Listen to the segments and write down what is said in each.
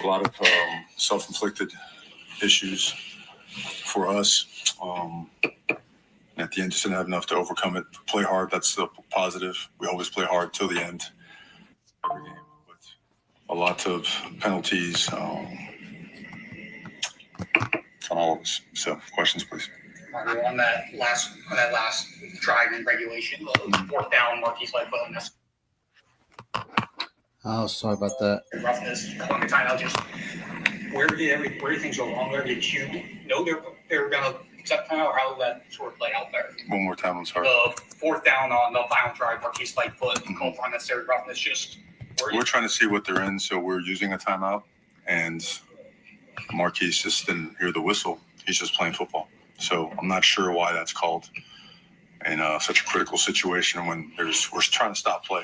a lot of self-inflicted issues for us. At the end, just didn't have enough to overcome it. Play hard, that's the positive. We always play hard till the end. Every game, but a lot of penalties on all of us. So, questions, please. Mario, on that last drive in regulation, fourth down, Marquise Lightfoot, and that's Oh, sorry about that. roughness on the timeout. Just where did things go wrong there? Did you know they were going to accept timeout, or how did that sort of play out there? One more time, I'm sorry. The fourth down on the final drive, Marquise Lightfoot, called for unnecessary roughness. Just we're trying to see what they're in, so we're using a timeout, and Marquise just didn't hear the whistle. He's just playing football. So I'm not sure why that's called in such a critical situation when we're trying to stop play,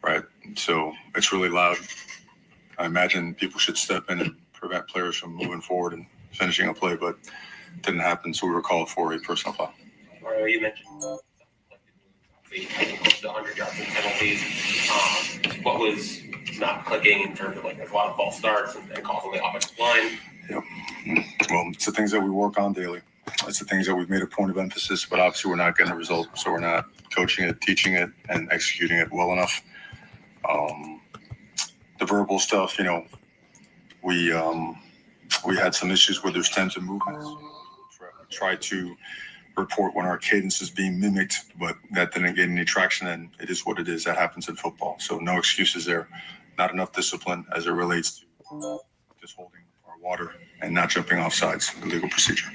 right? So it's really loud. I imagine people should step in and prevent players from moving forward and finishing a play, but it didn't happen, so we were called for a personal foul. Mario, you mentioned close to 100 yards in penalties. What was not clicking in terms of there's a lot of false starts and calls on the offensive line? Yep. Well, it's the things that we work on daily. It's the things that we've made a point of emphasis, but obviously we're not getting a result, so we're not coaching it, teaching it, and executing it well enough. The verbal stuff, we had some issues where there's tens of movements. Try to report when our cadence is being mimicked, but that didn't get any traction, and it is what it is. That happens in football, so no excuses there. Not enough discipline as it relates to just holding our water and not jumping off sides. Illegal procedure.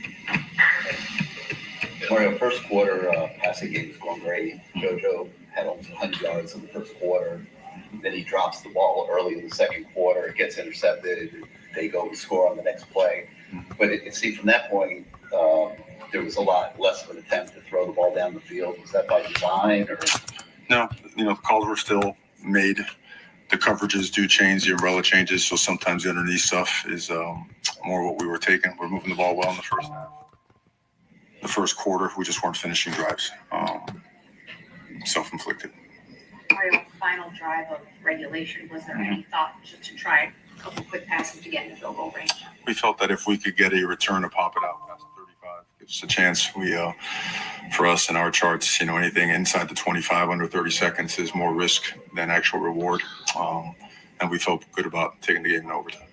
Mario, first quarter passing game was going great. JoJo had almost 100 yards in the first quarter. Then he drops the ball early in the second quarter. It gets intercepted. They go and score on the next play. But it seemed from that point, there was a lot less of an attempt to throw the ball down the field. Was that by design? Or? No, calls were still made. The coverages do change, the umbrella changes, so sometimes the underneath stuff is more what we were taking. We're moving the ball well in the first half. The first quarter, we just weren't finishing drives. Self-inflicted. Mario, final drive of regulation, was there any thought just to try a couple quick passes to get in the field goal range? We felt that if we could get a return to pop it out past 35, gives us a chance. For us in our charts, anything inside the 25 under 30 seconds is more risk than actual reward. And we felt good about taking the game in overtime.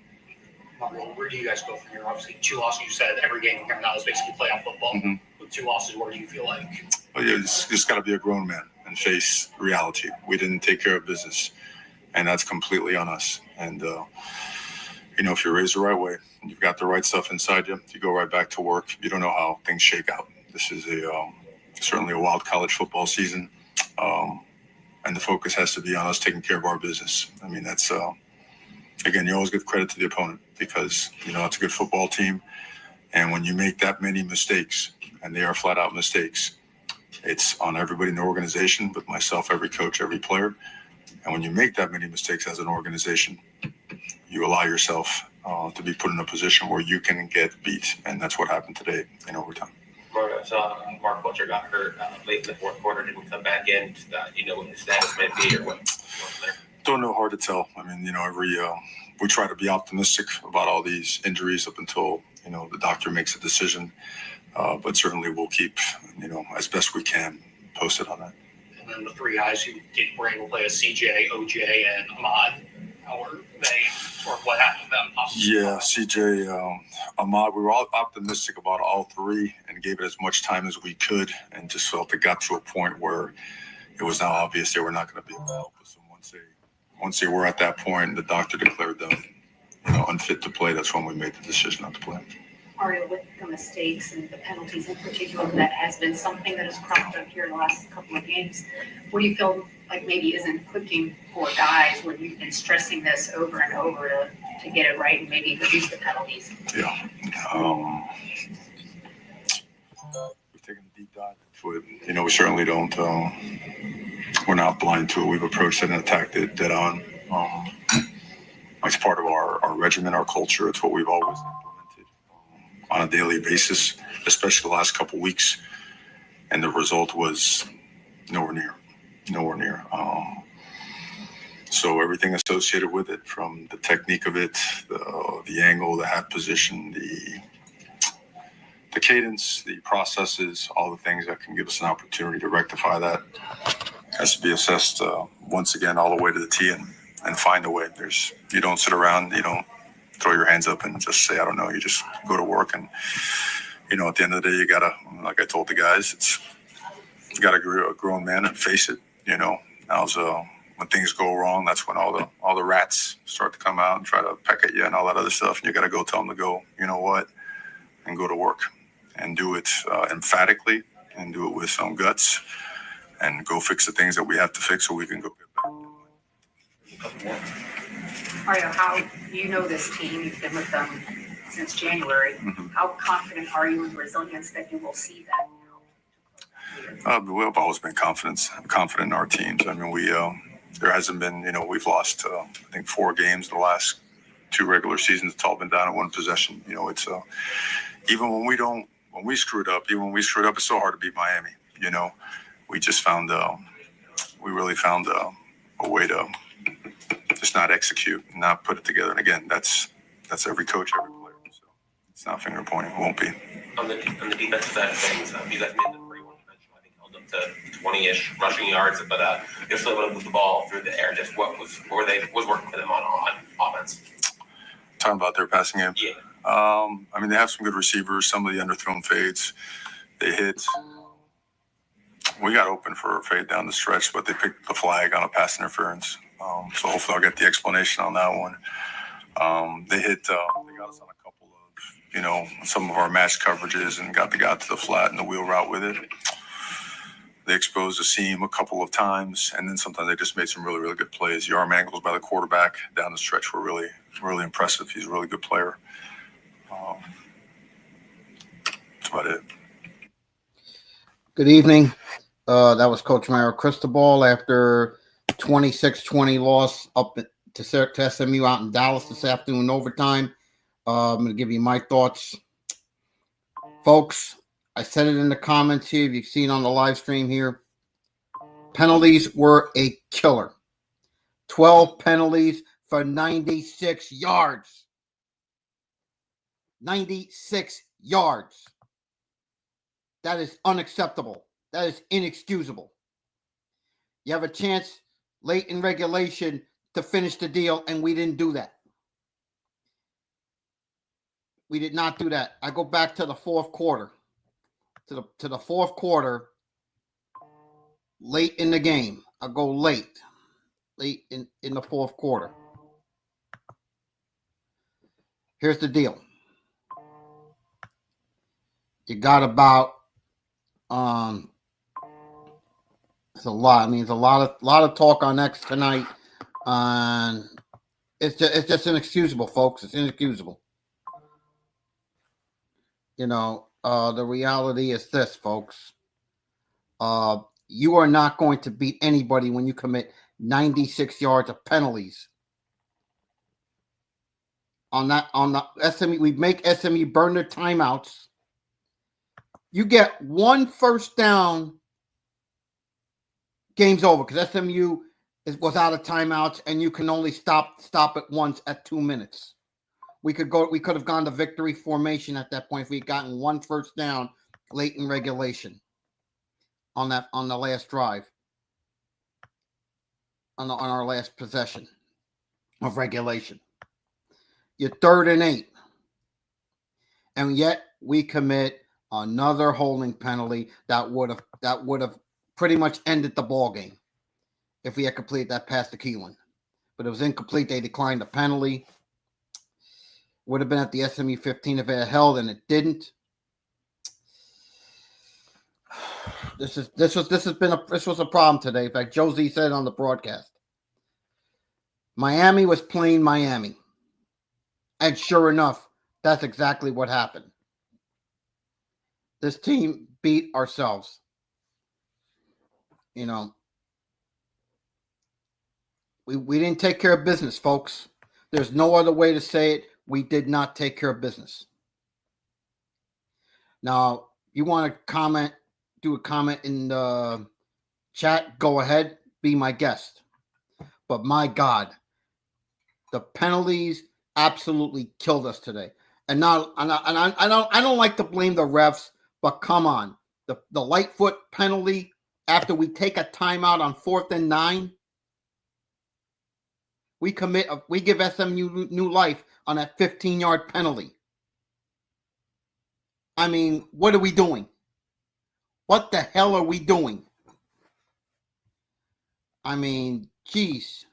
Mario, where do you guys go from here? Obviously, 2 losses. You said every game from here now is basically playoff football. With 2 losses, where do you feel like? Well, you just got to be a grown man and face reality. We didn't take care of business, and that's completely on us. And if you're raised the right way, and you've got the right stuff inside you, you go right back to work. You don't know how things shake out. This is certainly a wild college football season, and the focus has to be on us taking care of our business. I mean, that's again, you always give credit to the opponent because it's a good football team, and when you make that many mistakes, and they are flat out mistakes, it's on everybody in the organization, but myself, every coach, every player. And when you make that many mistakes as an organization, you allow yourself to be put in a position where you can get beat, and that's what happened today in overtime. Mario, Mark Butcher got hurt late in the fourth quarter. Didn't come back in. What his status might be or what's there. Don't know. Hard to tell. I mean, we try to be optimistic about all these injuries up until the doctor makes a decision. But certainly we'll keep as best we can posted on that. And then the 3 guys who were able to play as CJ, OJ, and Ahmad. How were they? Or what happened to them? Yeah, CJ, Ahmad, we were all optimistic about all 3 and gave it as much time as we could, and just felt it got to a point where it was now obvious they were not going to be able to help us. And once they were at that point, the doctor declared them unfit to play. That's when we made the decision not to play. Mario, with the mistakes and the penalties in particular, that has been something that has cropped up here the last couple of games. What do you feel like maybe isn't clicking for guys when you've been stressing this over and over to get it right and maybe reduce the penalties? Yeah. We've taken a deep dive into it. We certainly don't. We're not blind to it. We've approached it and attacked it dead on. It's part of our regimen, our culture. It's what we've always implemented on a daily basis, especially the last couple weeks. And the result was nowhere near. So everything associated with it, from the technique of it, the angle, the half position, the cadence, the processes, all the things that can give us an opportunity to rectify that, has to be assessed once again all the way to the tee and find a way. You don't sit around, you don't throw your hands up and just say, I don't know. You just go to work, and at the end of the day, you gotta, like I told the guys, you gotta be a grown man and face it. Now's when things go wrong, that's when all the rats start to come out and try to peck at you and all that other stuff. And you gotta go tell them to go, you know what, and go to work and do it emphatically and do it with some guts and go fix the things that we have to fix so we can go get back. Mario, how you know this team? You've been with them since January. Mm-hmm. How confident are you in the resilience that you will see that now? We've always been confident in our teams. I mean, there hasn't been, we've lost, I think 4 games the last 2 regular seasons. It's all been down to 1 possession. It's even when we screwed up, it's so hard to beat Miami. We just found, we really found a way to just not execute, not put it together. And again, that's every coach, every player. So it's not finger pointing. It won't be. On the defensive side of things, you guys made them pretty one-dimensional. I think held them to 20-ish rushing yards, but you're still able to move the ball through the air. Just what was working for them on offense? Talking about their passing game. Yeah. I mean, they have some good receivers. Some of the underthrown fades, they hit. We got open for a fade down the stretch, but they picked the flag on a pass interference. So hopefully I'll get the explanation on that one. They got us on a couple of, some of our match coverages and got the guy to the flat and the wheel route with it. They exposed the seam a couple of times, and then sometimes they just made some really, really good plays. The arm angles by the quarterback down the stretch were really, really impressive. He's a really good player. That's about it. Good evening. That was Coach Mario Cristobal after 26-20 loss up to SMU out in Dallas this afternoon in overtime. I'm going to give you my thoughts. Folks, I said it in the comments here. If you've seen on the live stream here, penalties were a killer. 12 penalties for 96 yards. 96 yards. That is unacceptable. That is inexcusable. You have a chance late in regulation to finish the deal, and we didn't do that. We did not do that. I go back to the fourth quarter. To the fourth quarter, late in the game. I go late in the fourth quarter. Here's the deal. You got about it's a lot. I mean, it's a lot of talk on X tonight. It's just inexcusable, folks. It's inexcusable. The reality is this, folks. You are not going to beat anybody when you commit 96 yards of penalties. On the SMU, we make SMU burn their timeouts. You get 1 first down, game's over, because SMU was out of timeouts, and you can only stop it once at 2 minutes. We could have gone to victory formation at that point if we'd gotten 1 first down late in regulation on the last drive, on our last possession of regulation. You're 3rd and 8, and yet we commit another holding penalty that would have pretty much ended the ball game if we had completed that pass to Keelan. But it was incomplete. They declined the penalty. Would have been at the SMU 15 if it had held, and it didn't. This was a problem today. In fact, Josie said on the broadcast, Miami was playing Miami, and sure enough, that's exactly what happened. This team beat ourselves. We didn't take care of business, folks. There's no other way to say it. We did not take care of business. Now, you want to do a comment in the chat, go ahead, be my guest. but my God, the penalties absolutely killed us today. And now, I don't like to blame the refs, but come on, the Lightfoot penalty after we take a timeout on 4th and 9, we give SMU new life on that 15-yard penalty. I mean, what are we doing? What the hell are we doing? I mean, geez.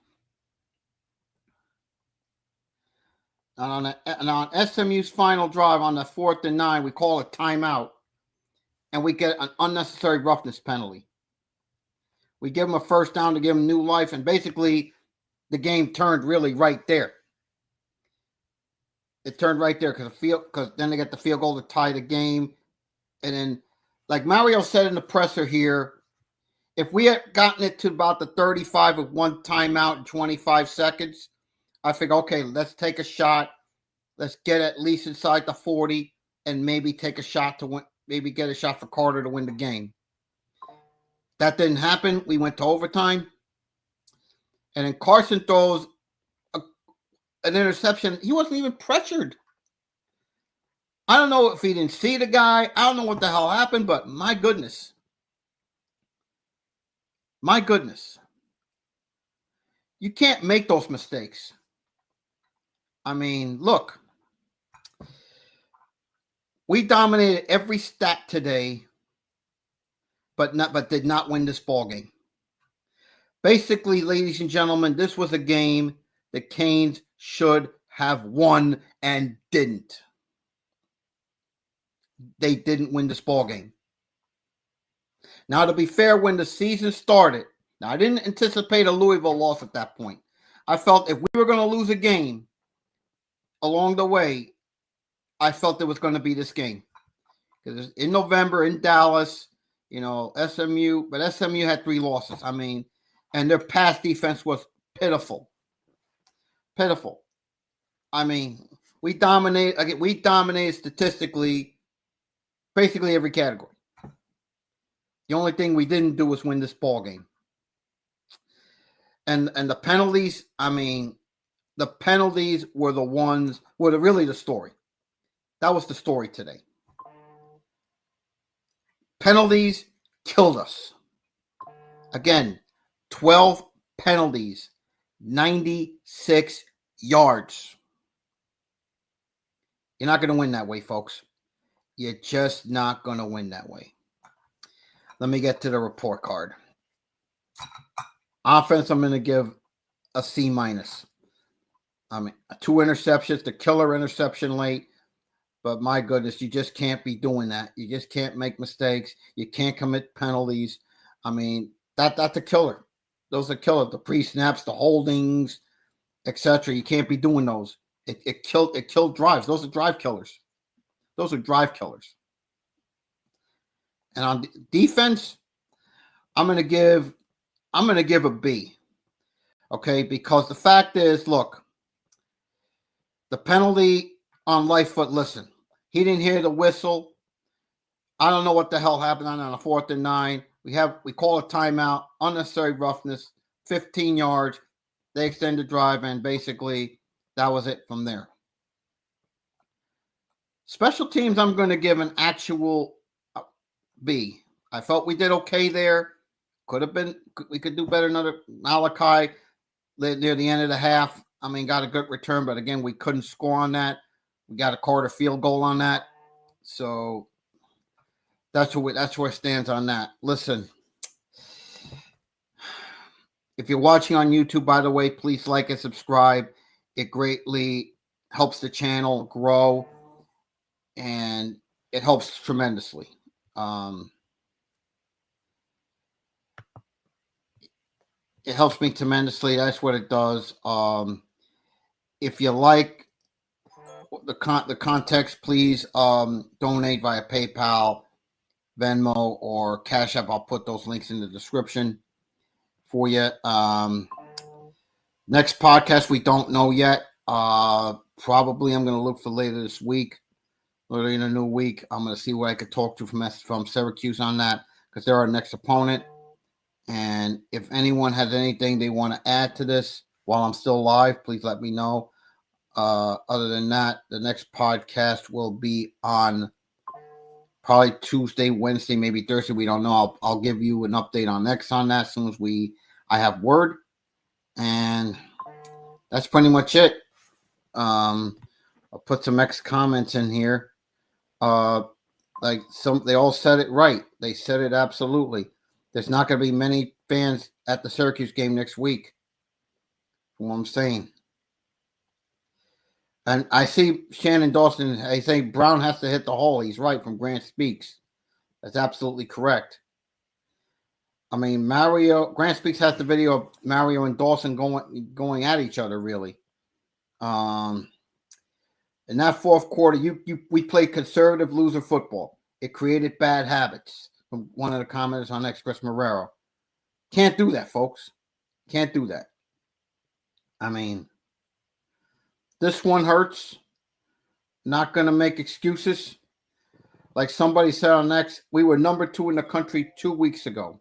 And on SMU's final drive on the 4th and 9, we call a timeout, and we get an unnecessary roughness penalty. We give them a first down to give them new life, and basically the game turned really right there. It turned right there because then they get the field goal to tie the game. And then, like Mario said in the presser here, if we had gotten it to about the 35 with one timeout in 25 seconds, I figured, okay, let's take a shot. Let's get at least inside the 40 and maybe take a shot to win, maybe get a shot for Carter to win the game. That didn't happen. We went to overtime. And then Carson throws an interception. He wasn't even pressured. I don't know if he didn't see the guy. I don't know what the hell happened, but my goodness. My goodness. You can't make those mistakes. I mean, look. We dominated every stat today, but did not win this ball game. Basically, ladies and gentlemen, this was a game the Canes should have won and didn't. They didn't win this ball game. Now, to be fair, when the season started, now I didn't anticipate a Louisville loss at that point. I felt if we were going to lose a game along the way, I felt it was going to be this game. Because in November in Dallas, SMU, but SMU had 3 losses. I mean, and their pass defense was pitiful. Pitiful. I mean, we dominated statistically basically every category. The only thing we didn't do was win this ball game. And the penalties, I mean, the penalties were really the story. That was the story today. Penalties killed us. Again, 12 penalties, 96 yards. You're not going to win that way, folks. You're just not going to win that way. Let me get to the report card. Offense, I'm going to give a C-. I mean, 2 interceptions, the killer interception late. But my goodness, you just can't be doing that. You just can't make mistakes. You can't commit penalties. I mean, that's a killer. Those are killer. The pre-snaps, the holdings, etc. You can't be doing those. It killed drives. Those are drive killers. Those are drive killers. And on defense, I'm gonna give a B. Okay, because the fact is, look, the penalty on Lightfoot, listen, he didn't hear the whistle. I don't know what the hell happened on a 4th and 9. We call a timeout, unnecessary roughness, 15 yards. They extend the drive, and basically that was it from there. Special teams, I'm going to give an actual B. I felt we did okay there. We could do better. Another Malachi near the end of the half. I mean, got a good return, but again, we couldn't score on that. We got a Carter field goal on that. So that's where it stands on that. Listen, if you're watching on YouTube, by the way, please like and subscribe. It greatly helps the channel grow, and it helps tremendously. It helps me tremendously. That's what it does. If you like the context, please donate via PayPal, Venmo, or Cash App. I'll put those links in the description for you. Next podcast, we don't know yet. Probably I'm going to look for later this week, later in a new week. I'm going to see what I could talk to from Syracuse on that, because they're our next opponent. And if anyone has anything they want to add to this while I'm still live, please let me know. Other than that, the next podcast will be on probably Tuesday, Wednesday, maybe Thursday. We don't know. I'll give you an update on X on that as soon as I have word. And that's pretty much it. I'll put some X comments in here. They all said it right. They said it absolutely. There's not going to be many fans at the Syracuse game next week. From what I'm saying. And I see Shannon Dawson. I say Brown has to hit the hole. He's right from Grant Speaks. That's absolutely correct. I mean, Grant Speaks has the video of Mario and Dawson going at each other, really. In that fourth quarter, we played conservative loser football. It created bad habits. From one of the commenters on X, Chris Marrero. Can't do that, folks. Can't do that. I mean, this one hurts. Not going to make excuses. Like somebody said on X, we were number 2 in the country 2 weeks ago.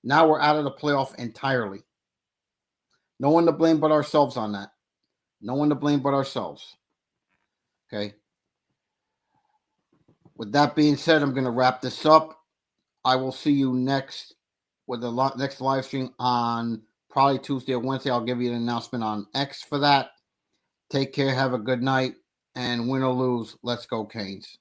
Now we're out of the playoff entirely. No one to blame but ourselves on that. No one to blame but ourselves. Okay. With that being said, I'm going to wrap this up. I will see you next with the next live stream on probably Tuesday or Wednesday. I'll give you an announcement on X for that. Take care. Have a good night. And win or lose, let's go Canes.